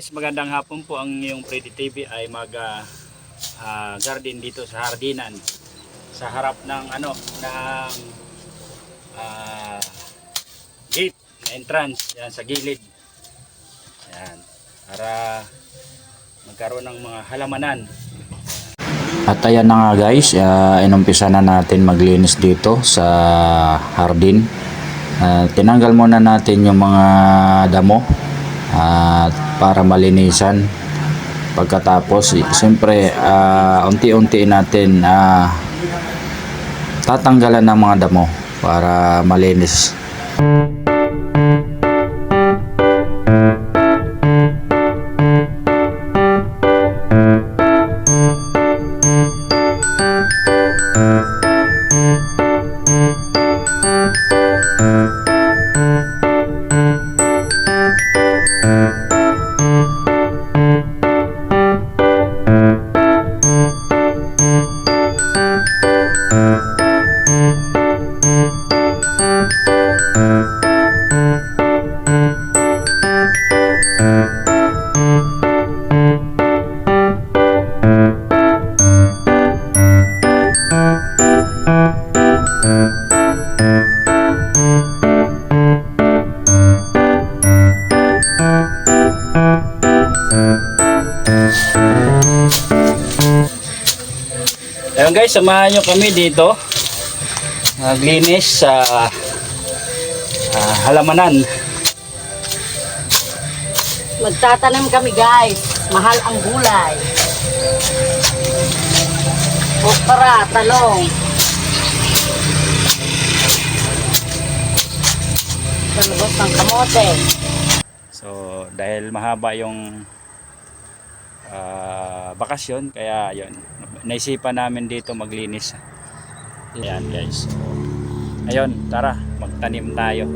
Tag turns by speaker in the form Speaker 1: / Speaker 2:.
Speaker 1: guys, magandang hapon po. Ang iyong Freddy TV ay garden dito sa hardinan. Sa harap ng gate na entrance, yan sa gilid. Yan, para magkaroon ng mga halamanan.
Speaker 2: At ayan na nga guys, inumpisa na natin maglinis dito sa hardin. Tinanggal muna natin yung mga damo para malinisan. Pagkatapos, siyempre unti-unti natin tatanggalan ng mga damo para malinis.
Speaker 1: Ayun guys, samahan nyo kami dito maglinis sa halamanan.
Speaker 3: Magtatanim kami guys, mahal ang gulay. Okra, talong. Talbos ng kamote.
Speaker 1: So dahil mahaba yung bakasyon, kaya yun, naisipan namin dito maglinis. Ayan guys, so, ayun, tara magtanim tayo.